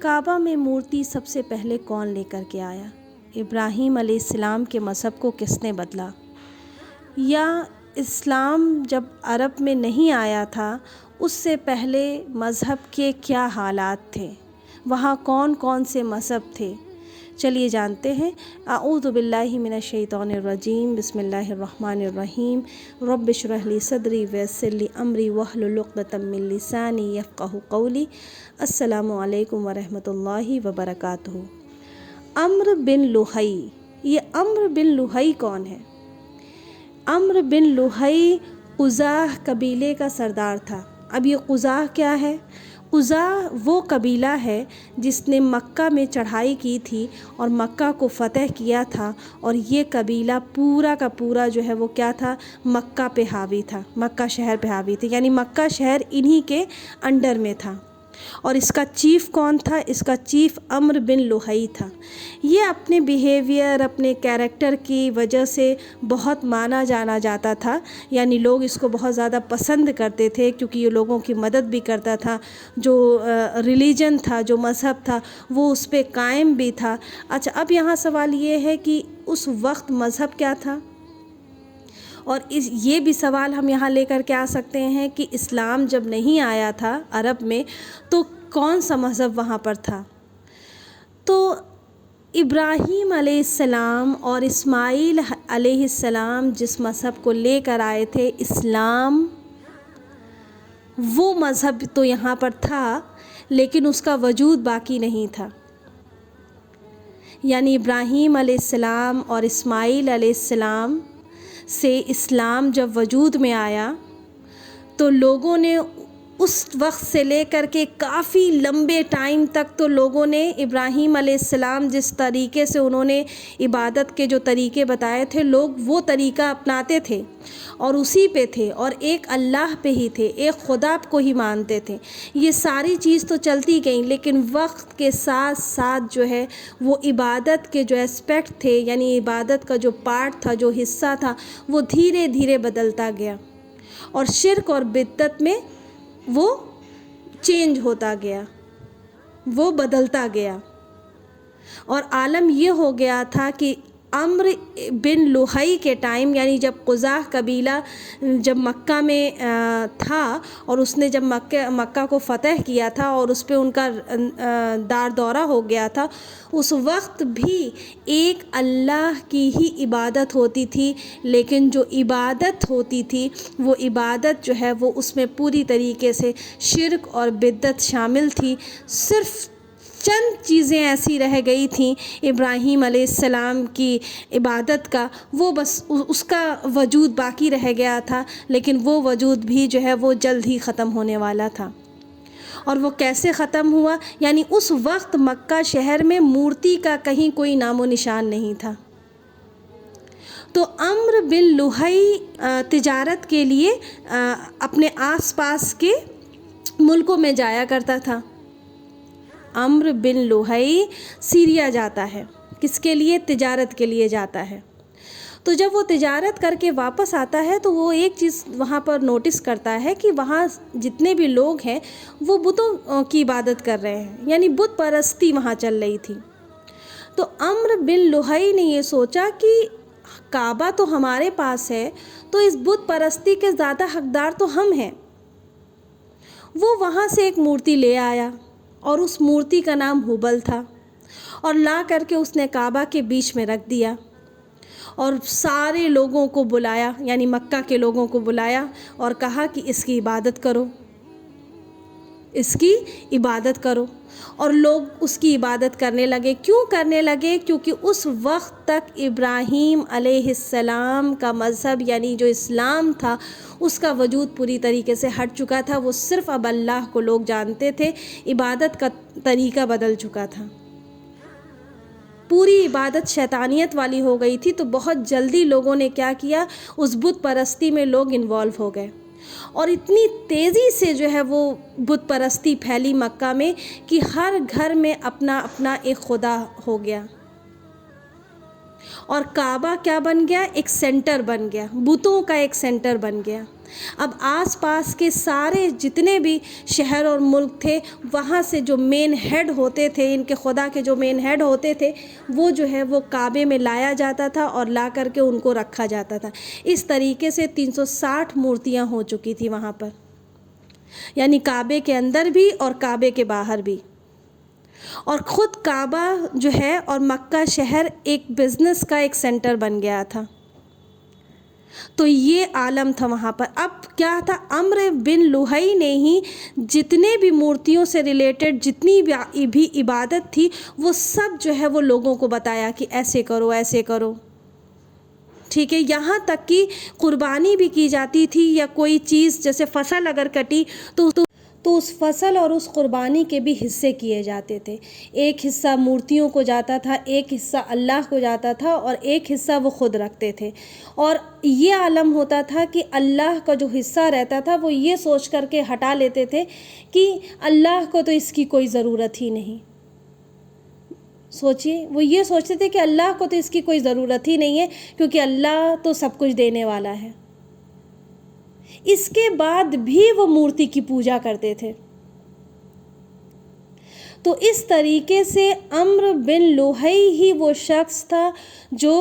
کعبہ میں مورتی سب سے پہلے کون لے کر کے آیا؟ ابراہیم علیہ السلام کے مذہب کو کس نے بدلا؟ یا اسلام جب عرب میں نہیں آیا تھا اس سے پہلے مذہب کے کیا حالات تھے؟ وہاں کون کون سے مذہب تھے؟ چلیے جانتے ہیں۔ اعوذ باللہ من الشیطان الرجیم، بسم اللہ الرحمن الرحیم۔ رب اشرح لی صدری ویسر لی امری واحلل عقدۃ من لسانی یفقہوا قولی۔ السلام علیکم ورحمۃ اللہ وبرکاتہ۔ عمرو بن لحی، یہ عمرو بن لحی کون ہے؟ عمرو بن لحی قزاح قبیلے کا سردار تھا۔ اب یہ قزاح کیا ہے؟ قزاح وہ قبیلہ ہے جس نے مکہ میں چڑھائی کی تھی اور مکہ کو فتح کیا تھا، اور یہ قبیلہ پورا کا پورا جو ہے وہ کیا تھا؟ مکہ پہ حاوی تھا، مکہ شہر پہ حاوی تھے، یعنی مکہ شہر انہی کے انڈر میں تھا۔ اور اس کا چیف کون تھا؟ اس کا چیف عمرو بن لحی تھا۔ یہ اپنے بیہیویئر، اپنے کیریکٹر کی وجہ سے بہت مانا جانا جاتا تھا، یعنی لوگ اس کو بہت زیادہ پسند کرتے تھے کیونکہ یہ لوگوں کی مدد بھی کرتا تھا، جو ریلیجن تھا، جو مذہب تھا وہ اس پہ قائم بھی تھا۔ اچھا، اب یہاں سوال یہ ہے کہ اس وقت مذہب کیا تھا؟ اور یہ بھی سوال ہم یہاں لے کر کے آ سکتے ہیں کہ اسلام جب نہیں آیا تھا عرب میں تو کون سا مذہب وہاں پر تھا؟ تو ابراہیم علیہ السلام اور اسماعیل علیہ السلام جس مذہب کو لے کر آئے تھے، اسلام، وہ مذہب تو یہاں پر تھا لیکن اس کا وجود باقی نہیں تھا۔ یعنی ابراہیم علیہ السلام اور اسماعیل علیہ السلام سے اسلام جب وجود میں آیا تو لوگوں نے اس وقت سے لے کر کے کافی لمبے ٹائم تک تو لوگوں نے ابراہیم علیہ السلام جس طریقے سے انہوں نے عبادت کے جو طریقے بتائے تھے، لوگ وہ طریقہ اپناتے تھے اور اسی پہ تھے، اور ایک اللہ پہ ہی تھے، ایک خدا کو ہی مانتے تھے۔ یہ ساری چیز تو چلتی گئیں، لیکن وقت کے ساتھ ساتھ جو ہے وہ عبادت کے جو اسپیکٹ تھے، یعنی عبادت کا جو پارٹ تھا، جو حصہ تھا، وہ دھیرے دھیرے بدلتا گیا اور شرک اور بدعت میں وہ چینج ہوتا گیا، وہ بدلتا گیا، اور عالم یہ ہو گیا تھا کہ عمرو بن لحی کے ٹائم، یعنی جب قزاح قبیلہ جب مکہ میں تھا اور اس نے جب مکہ کو فتح کیا تھا اور اس پہ ان کا دار دورہ ہو گیا تھا، اس وقت بھی ایک اللہ کی ہی عبادت ہوتی تھی، لیکن جو عبادت ہوتی تھی وہ عبادت جو ہے وہ اس میں پوری طریقے سے شرک اور بدعت شامل تھی۔ صرف چند چیزیں ایسی رہ گئی تھیں ابراہیم علیہ السلام کی عبادت کا، وہ بس اس کا وجود باقی رہ گیا تھا، لیکن وہ وجود بھی جو ہے وہ جلد ہی ختم ہونے والا تھا۔ اور وہ کیسے ختم ہوا؟ یعنی اس وقت مکہ شہر میں مورتی کا کہیں کوئی نام و نشان نہیں تھا۔ تو عمرو بن لحی تجارت کے لیے اپنے آس پاس کے ملکوں میں جایا کرتا تھا۔ عمرو بن لحی سیریا جاتا ہے، کس کے لیے؟ تجارت کے لیے جاتا ہے۔ تو جب وہ تجارت کر کے واپس آتا ہے تو وہ ایک چیز وہاں پر نوٹس کرتا ہے کہ وہاں جتنے بھی لوگ ہیں وہ بتوں کی عبادت کر رہے ہیں، یعنی بت پرستی وہاں چل رہی تھی۔ تو عمرو بن لحی نے یہ سوچا کہ کعبہ تو ہمارے پاس ہے، تو اس بت پرستی کے زیادہ حقدار تو ہم ہیں۔ وہ وہاں سے ایک مورتی لے آیا اور اس مورتی کا نام ہبل تھا، اور لا کر کے اس نے کعبہ کے بیچ میں رکھ دیا اور سارے لوگوں کو بلایا، یعنی مکہ کے لوگوں کو بلایا اور کہا کہ اس کی عبادت کرو، اس کی عبادت کرو۔ اور لوگ اس کی عبادت کرنے لگے۔ کیوں کرنے لگے؟ کیونکہ اس وقت تک ابراہیم علیہ السلام کا مذہب، یعنی جو اسلام تھا، اس کا وجود پوری طریقے سے ہٹ چکا تھا۔ وہ صرف اب اللہ کو لوگ جانتے تھے، عبادت کا طریقہ بدل چکا تھا، پوری عبادت شیطانیت والی ہو گئی تھی۔ تو بہت جلدی لوگوں نے کیا کیا؟ اس بت پرستی میں لوگ انوالو ہو گئے، اور اتنی تیزی سے جو ہے وہ بت پرستی پھیلی مکہ میں کہ ہر گھر میں اپنا اپنا ایک خدا ہو گیا، اور کعبہ کیا بن گیا؟ ایک سینٹر بن گیا، بتوں کا ایک سینٹر بن گیا۔ اب آس پاس کے سارے جتنے بھی شہر اور ملک تھے وہاں سے جو مین ہیڈ ہوتے تھے، ان کے خدا کے جو مین ہیڈ ہوتے تھے، وہ جو ہے وہ کعبے میں لایا جاتا تھا اور لا کر کے ان کو رکھا جاتا تھا۔ اس طریقے سے 360 مورتیاں ہو چکی تھی وہاں پر، یعنی کعبے کے اندر بھی اور کعبے کے باہر بھی۔ اور خود کعبہ جو ہے اور مکہ شہر ایک بزنس کا ایک سینٹر بن گیا تھا۔ تو یہ عالم تھا وہاں پر۔ اب کیا تھا، عمرو بن لوہی نے ہی جتنے بھی مورتیوں سے ریلیٹڈ جتنی بھی عبادت تھی وہ سب جو ہے وہ لوگوں کو بتایا کہ ایسے کرو ایسے کرو، ٹھیک ہے۔ یہاں تک کہ قربانی بھی کی جاتی تھی یا کوئی چیز جیسے فصل اگر کٹی تو اس فصل اور اس قربانی کے بھی حصے کیے جاتے تھے۔ ایک حصہ مورتیوں کو جاتا تھا، ایک حصہ اللہ کو جاتا تھا اور ایک حصہ وہ خود رکھتے تھے۔ اور یہ عالم ہوتا تھا کہ اللہ کا جو حصہ رہتا تھا وہ یہ سوچ کر کے ہٹا لیتے تھے کہ اللہ کو تو اس کی کوئی ضرورت ہی نہیں۔ سوچئے، وہ یہ سوچتے تھے کہ اللہ کو تو اس کی کوئی ضرورت ہی نہیں ہے کیونکہ اللہ تو سب کچھ دینے والا ہے۔ اس کے بعد بھی وہ مورتی کی پوجا کرتے تھے۔ تو اس طریقے سے عمرو بن لوہی ہی وہ شخص تھا جو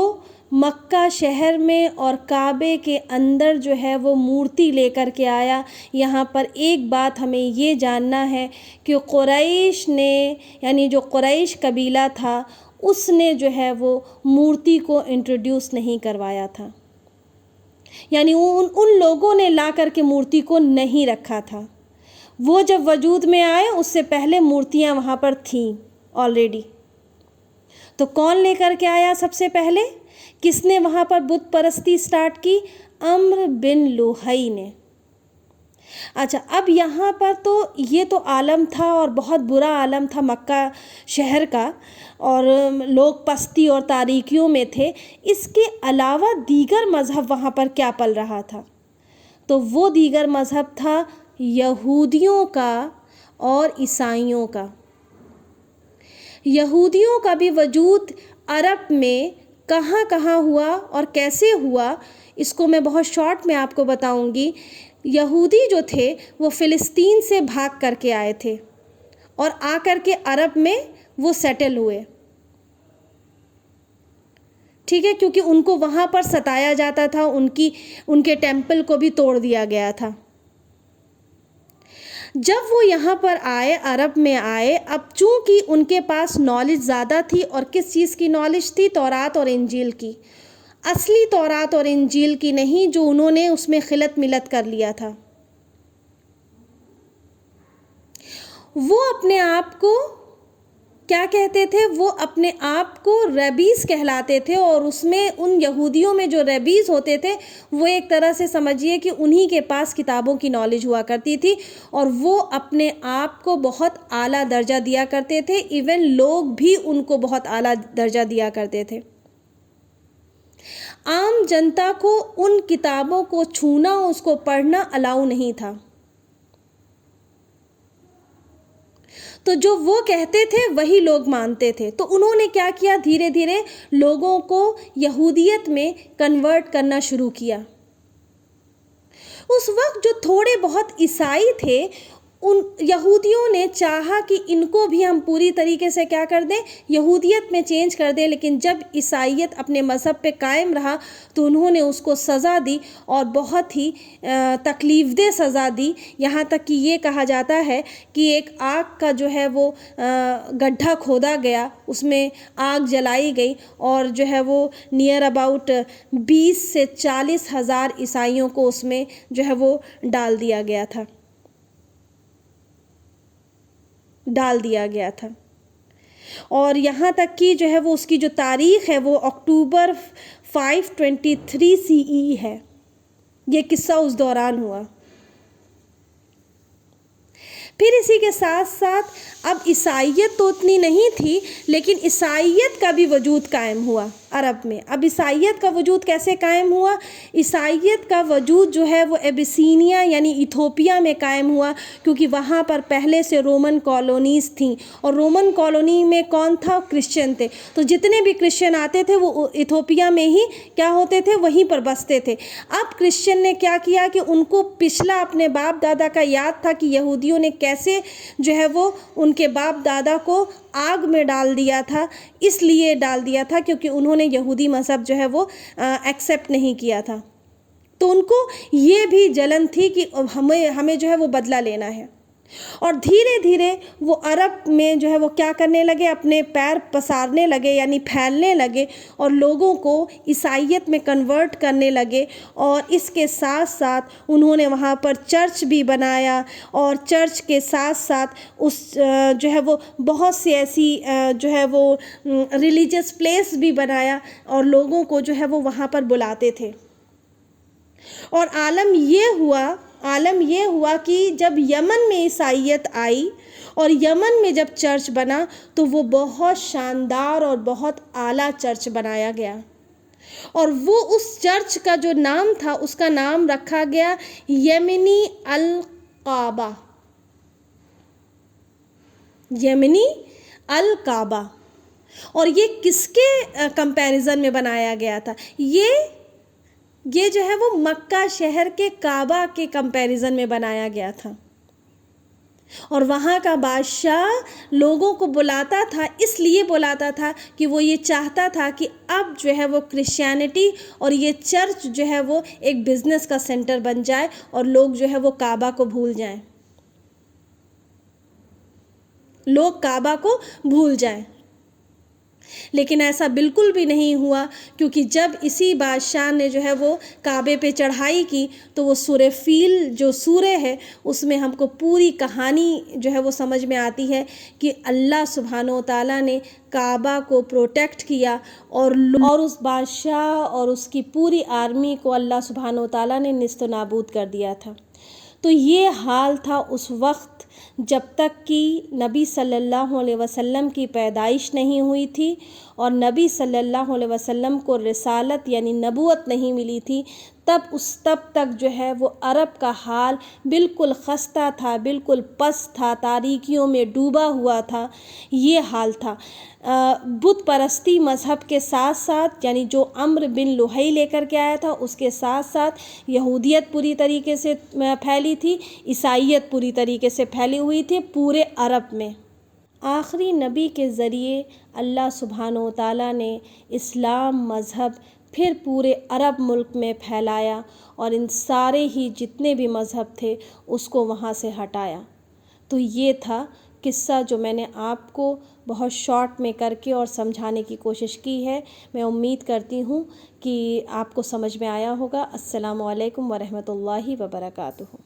مکہ شہر میں اور کعبے کے اندر جو ہے وہ مورتی لے کر کے آیا۔ یہاں پر ایک بات ہمیں یہ جاننا ہے کہ قریش نے، یعنی جو قریش قبیلہ تھا، اس نے جو ہے وہ مورتی کو انٹروڈیوس نہیں کروایا تھا، یعنی ان لوگوں نے لا کر کے مورتی کو نہیں رکھا تھا۔ وہ جب وجود میں آئے اس سے پہلے مورتیاں وہاں پر تھیں آلریڈی۔ تو کون لے کر کے آیا سب سے پہلے؟ کس نے وہاں پر بت پرستی سٹارٹ کی؟ عمرو بن لوہی نے۔ اچھا، اب یہاں پر تو یہ تو عالم تھا اور بہت برا عالم تھا مکہ شہر کا، اور لوگ پستی اور تاریکیوں میں تھے۔ اس کے علاوہ دیگر مذہب وہاں پر کیا پل رہا تھا؟ تو وہ دیگر مذہب تھا یہودیوں کا اور عیسائیوں کا۔ یہودیوں کا بھی وجود عرب میں کہاں کہاں ہوا اور کیسے ہوا، اس کو میں بہت شارٹ میں آپ کو بتاؤں گی۔ یہودی جو تھے وہ فلسطین سے بھاگ کر کے آئے تھے اور آ کر کے عرب میں وہ سیٹل ہوئے، ٹھیک ہے، کیونکہ ان کو وہاں پر ستایا جاتا تھا، ان کے ٹیمپل کو بھی توڑ دیا گیا تھا۔ جب وہ یہاں پر آئے، عرب میں آئے، اب چونکہ ان کے پاس نالج زیادہ تھی، اور کس چیز کی نالج تھی؟ تورات اور انجیل کی۔ اصلی تورات اور انجیل کی نہیں، جو انہوں نے اس میں خلط ملت کر لیا تھا۔ وہ اپنے آپ کو کیا کہتے تھے؟ وہ اپنے آپ کو ریبیز کہلاتے تھے، اور اس میں ان یہودیوں میں جو ریبیز ہوتے تھے وہ ایک طرح سے سمجھیے کہ انہی کے پاس کتابوں کی نالج ہوا کرتی تھی، اور وہ اپنے آپ کو بہت اعلیٰ درجہ دیا کرتے تھے۔ ایون لوگ بھی ان کو بہت اعلیٰ درجہ دیا کرتے تھے۔ عام جنتا کو ان کتابوں کو چھونا، اس کو پڑھنا الاؤ نہیں تھا۔ تو جو وہ کہتے تھے وہی لوگ مانتے تھے۔ تو انہوں نے کیا کیا؟ دھیرے دھیرے لوگوں کو یہودیت میں کنورٹ کرنا شروع کیا۔ اس وقت جو تھوڑے بہت عیسائی تھے، ان یہودیوں نے چاہا کہ ان کو بھی ہم پوری طریقے سے کیا کر دیں؟ یہودیت میں چینج کر دیں، لیکن جب عیسائیت اپنے مذہب پہ قائم رہا تو انہوں نے اس کو سزا دی، اور بہت ہی تکلیف دہ سزا دی۔ یہاں تک کہ یہ کہا جاتا ہے کہ ایک آگ کا جو ہے وہ گڈھا کھودا گیا، اس میں آگ جلائی گئی، اور جو ہے وہ نیئر اباؤٹ 20 سے 40 ہزار عیسائیوں کو اس میں جو ہے وہ ڈال دیا گیا تھا۔ اور یہاں تک کہ جو ہے وہ اس کی جو تاریخ ہے وہ اکتوبر 523 CE ہے۔ یہ قصہ اس دوران ہوا۔ پھر اسی کے ساتھ ساتھ اب عیسائیت تو اتنی نہیں تھی، لیکن عیسائیت کا بھی وجود قائم ہوا۔ عرب میں۔ اب عیسائیت کا وجود کیسے قائم ہوا؟ عیسائیت کا وجود جو ہے وہ ایبیسینیا یعنی ایتھوپیا میں قائم ہوا، کیونکہ وہاں پر پہلے سے رومن کالونیز تھیں، اور رومن کالونی میں کون تھا؟ کرسچن تھے، تو جتنے بھی کرسچن آتے تھے وہ ایتھوپیا میں ہی کیا ہوتے تھے؟ وہیں پر بستے تھے۔ اب کرسچن نے کیا کیا کہ ان کو پچھلا اپنے باپ دادا کا یاد تھا کہ یہودیوں نے کیسے جو ہے وہ ان کے باپ دادا کو آگ میں ڈال دیا تھا، اس لیے ڈال دیا تھا کیونکہ انہوں نے یہودی مذہب جو ہے وہ ایکسیپٹ نہیں کیا تھا، تو ان کو یہ بھی جلن تھی کہ ہمیں جو ہے وہ بدلہ لینا ہے، اور دھیرے دھیرے وہ عرب میں جو ہے وہ کیا کرنے لگے؟ اپنے پیر پسارنے لگے، یعنی پھیلنے لگے، اور لوگوں کو عیسائیت میں کنورٹ کرنے لگے، اور اس کے ساتھ ساتھ انہوں نے وہاں پر چرچ بھی بنایا، اور چرچ کے ساتھ ساتھ اس جو ہے وہ بہت سی ایسی جو ہے وہ ریلیجس پلیس بھی بنایا، اور لوگوں کو جو ہے وہ وہاں پر بلاتے تھے۔ اور عالم یہ ہوا کہ جب یمن میں عیسائیت آئی اور یمن میں جب چرچ بنا تو وہ بہت شاندار اور بہت اعلیٰ چرچ بنایا گیا، اور وہ اس چرچ کا جو نام تھا اس کا نام رکھا گیا یمنی الکعبہ، یمنی الکعبہ۔ اور یہ کس کے کمپیریزن میں بنایا گیا تھا؟ یہ جو ہے وہ مکہ شہر کے کعبہ کے کمپیریزن میں بنایا گیا تھا، اور وہاں کا بادشاہ لوگوں کو بلاتا تھا، اس لیے بلاتا تھا کہ وہ یہ چاہتا تھا کہ اب جو ہے وہ کرسچینٹی اور یہ چرچ جو ہے وہ ایک بزنس کا سینٹر بن جائے، اور لوگ جو ہے وہ کعبہ کو بھول جائیں، لیکن ایسا بالکل بھی نہیں ہوا، کیونکہ جب اسی بادشاہ نے جو ہے وہ کعبے پہ چڑھائی کی تو وہ سورہ فیل جو سورہ ہے اس میں ہم کو پوری کہانی جو ہے وہ سمجھ میں آتی ہے کہ اللہ سبحانہ و تعالیٰ نے کعبہ کو پروٹیکٹ کیا، اور اس بادشاہ اور اس کی پوری آرمی کو اللہ سبحانہ و تعالیٰ نے نیست و نابود کر دیا تھا۔ تو یہ حال تھا اس وقت جب تک کہ نبی صلی اللہ علیہ وسلم کی پیدائش نہیں ہوئی تھی، اور نبی صلی اللہ علیہ وسلم کو رسالت یعنی نبوت نہیں ملی تھی، تب تک جو ہے وہ عرب کا حال بالکل خستہ تھا، بالکل پست تھا، تاریکیوں میں ڈوبا ہوا تھا، یہ حال تھا۔ بت پرستی مذہب کے ساتھ ساتھ، یعنی جو عمرو بن لوہی لے کر کے آیا تھا، اس کے ساتھ ساتھ یہودیت پوری طریقے سے پھیلی تھی، عیسائیت پوری طریقے سے پھیلی ہوئی تھی پورے عرب میں۔ آخری نبی کے ذریعے اللہ سبحانہ و تعالیٰ نے اسلام مذہب پھر پورے عرب ملک میں پھیلایا، اور ان سارے ہی جتنے بھی مذہب تھے اس کو وہاں سے ہٹایا۔ تو یہ تھا قصہ جو میں نے آپ کو بہت شارٹ میں کر کے اور سمجھانے کی کوشش کی ہے۔ میں امید کرتی ہوں کہ آپ کو سمجھ میں آیا ہوگا۔ السلام علیکم ورحمۃ اللہ وبرکاتہ۔